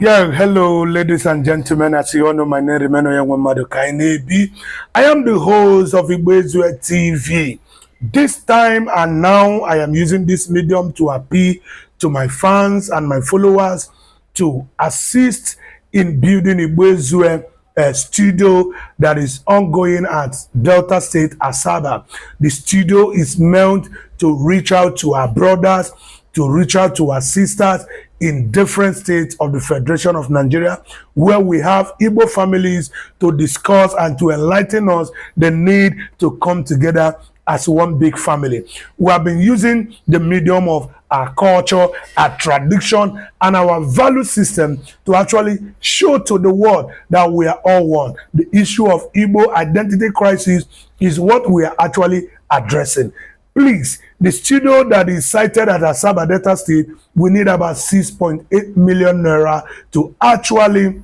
Yeah, hello, ladies and gentlemen. As you all know, my name is Emmanuel. I am the host of EZUE TV. This time and now, I am using this medium to appeal to my fans and my followers to assist in building EZUE studio that is ongoing at Delta State, Asaba. The studio is meant to reach out to our brothers, to reach out to our sisters in different states of the Federation of Nigeria, where we have Igbo families to discuss and to enlighten us the need to come together as one big family. We have been using the medium of our culture, our tradition, and our value system to actually show to the world that we are all one. The issue of Igbo identity crisis is what we are actually addressing. Please, the studio that is sited at Asaba Delta State, we need about 6.8 million naira to actually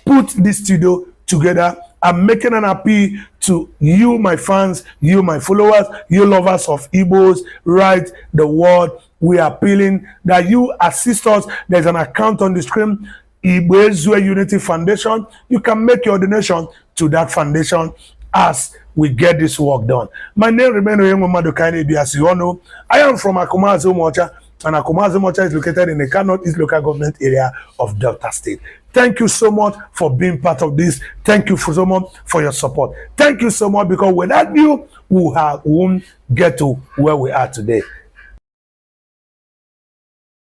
put this studio together. I'm making an appeal to you, my fans, you, my followers, you lovers of Igbos, right the world. We are appealing that you assist us. There's an account on the screen, EZUE Unity Foundation. You can make your donation to that foundation as we get this work done. My name remains Emmanuel. As you all know, I am from Akumazi Umocha, and Akumazi Umocha is located in the Kano East local government area of Delta State. Thank you so much for being part of this. Thank you so much for your support. Thank you so much, because without you, we won't get to where we are today.